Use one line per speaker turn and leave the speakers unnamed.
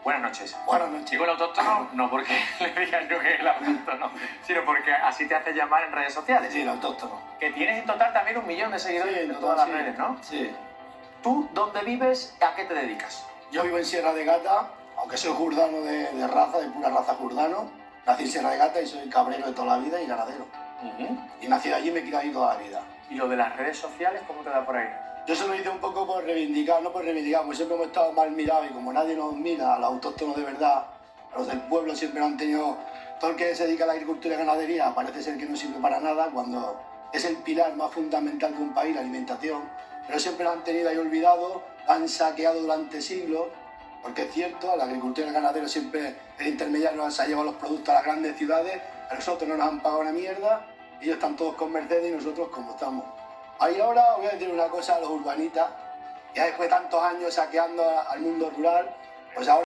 Buenas noches.
Buenas noches.
Digo el autóctono no porque le digan yo que es el autóctono, sino porque así te haces llamar en redes sociales.
Sí, el autóctono.
Que tienes en total también 1 millón de seguidores en todas las redes, ¿no?
Sí.
¿Tú dónde vives? ¿A qué te dedicas?
Yo vivo en Sierra de Gata, aunque soy jurdano de raza, de pura raza jurdano. Nací en Sierra de Gata y soy cabrero de toda la vida y ganadero. Y nací allí y me he quedado ahí toda la vida.
¿Y lo de las redes sociales, cómo te da por ahí?
Yo se lo hice un poco por reivindicar, no por reivindicar, porque siempre hemos estado mal mirados y como nadie nos mira a los autóctonos de verdad, a los del pueblo siempre han tenido, todo el que se dedica a la agricultura y ganadería parece ser que no sirve para nada, cuando es el pilar más fundamental de un país, la alimentación, pero siempre lo han tenido ahí olvidado, han saqueado durante siglos, porque es cierto, la agricultura y el ganadero siempre, el intermediario se ha llevado los productos a las grandes ciudades, a nosotros no nos han pagado una mierda, ellos están todos con Mercedes y nosotros como estamos. Ahí ahora os voy a decir una cosa a los urbanitas, ya después de tantos años saqueando al mundo rural, pues ahora